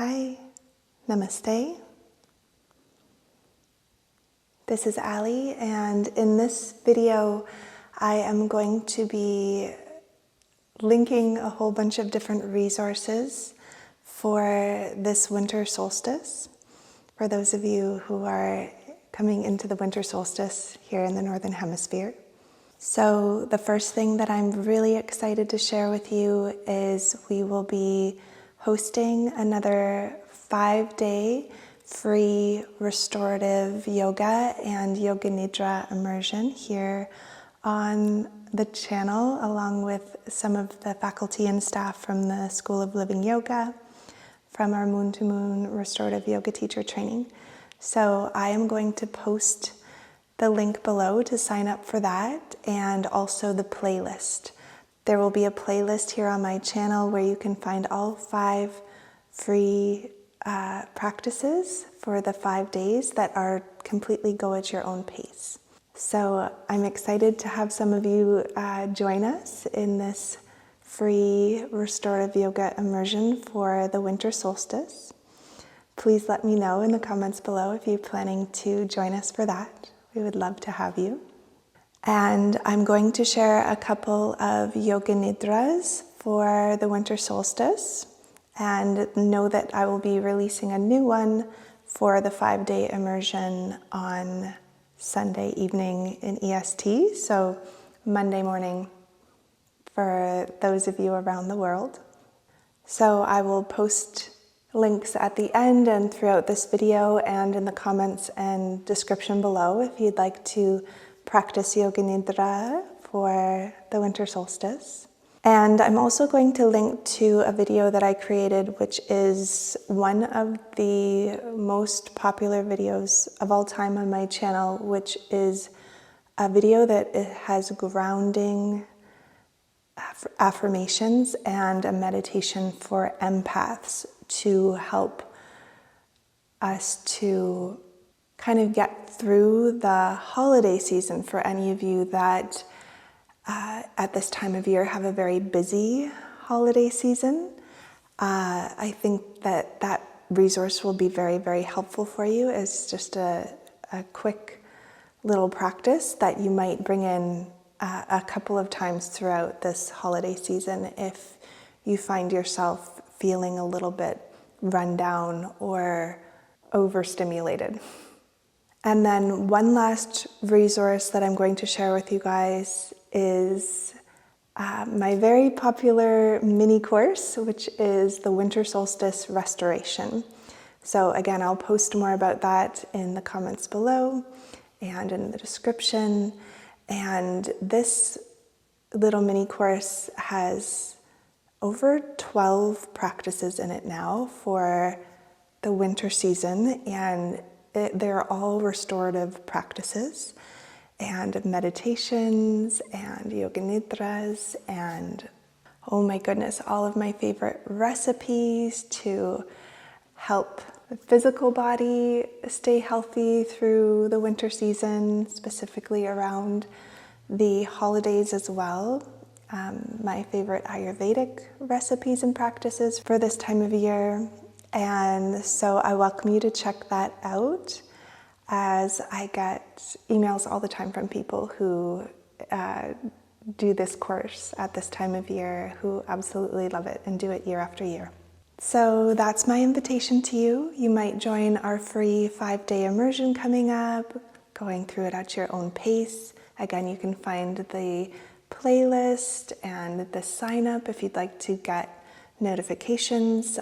Hi, Namaste. This is Ali, and in this video I am going to be linking a whole bunch of different resources for this winter solstice, for those of you who are coming into the winter solstice here in the Northern Hemisphere. So the first thing that I'm really excited to share with you is we will be hosting another 5-day free restorative yoga and yoga nidra immersion here on the channel, along with some of the faculty and staff from the School of Living Yoga, from our Moon to Moon restorative yoga teacher training. So I am going to post the link below to sign up for that, and also the playlist. There will be a playlist here on my channel where you can find all 5 free practices for the 5 days that are completely go at your own pace. So I'm excited to have some of you join us in this free restorative yoga immersion for the winter solstice. Please let me know in the comments below if you're planning to join us for that. We would love to have you. And I'm going to share a couple of yoga nidras for the winter solstice, and know that I will be releasing a new one for the 5-day immersion on Sunday evening in EST, so Monday morning for those of you around the world. So I will post links at the end and throughout this video and in the comments and description below if you'd like to practice yoga nidra for the winter solstice. And I'm also going to link to a video that I created, which is one of the most popular videos of all time on my channel, which is a video that has grounding affirmations and a meditation for empaths to help us to kind of get through the holiday season for any of you that at this time of year have a very busy holiday season. I think that resource will be very, very helpful for you as just a quick little practice that you might bring in a couple of times throughout this holiday season if you find yourself feeling a little bit run down or overstimulated. And then one last resource that I'm going to share with you guys is my very popular mini course, which is the Winter Solstice Restoration. So again, I'll post more about that in the comments below and in the description. And this little mini course has over 12 practices in it now for the winter season, and they're all restorative practices and meditations and yoga nidras and, oh my goodness, all of my favorite recipes to help the physical body stay healthy through the winter season, specifically around the holidays as well. My favorite Ayurvedic recipes and practices for this time of year. And so I welcome you to check that out, as I get emails all the time from people who do this course at this time of year, who absolutely love it and do it year after year. So that's my invitation to you. You might join our free 5-day immersion coming up, going through it at your own pace. Again, you can find the playlist and the sign up if you'd like to get notifications.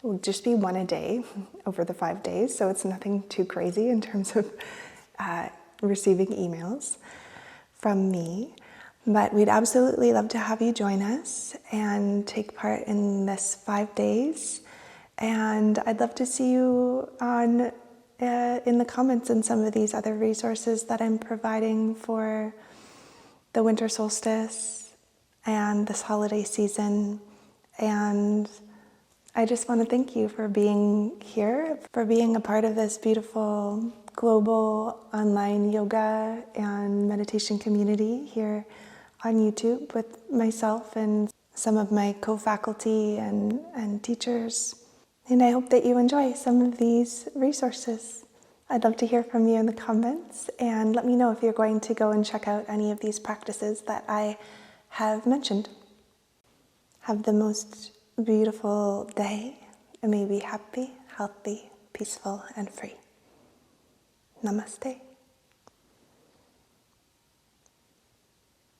Will just be one a day over the 5 days, so it's nothing too crazy in terms of receiving emails from me. But we'd absolutely love to have you join us and take part in this 5 days. And I'd love to see you on in the comments in some of these other resources that I'm providing for the winter solstice and this holiday season. And I just want to thank you for being here, for being a part of this beautiful global online yoga and meditation community here on YouTube with myself and some of my co-faculty and teachers. And I hope that you enjoy some of these resources. I'd love to hear from you in the comments, and let me know if you're going to go and check out any of these practices that I have mentioned. Have the most beautiful day, and may be happy, healthy, peaceful, and free. Namaste.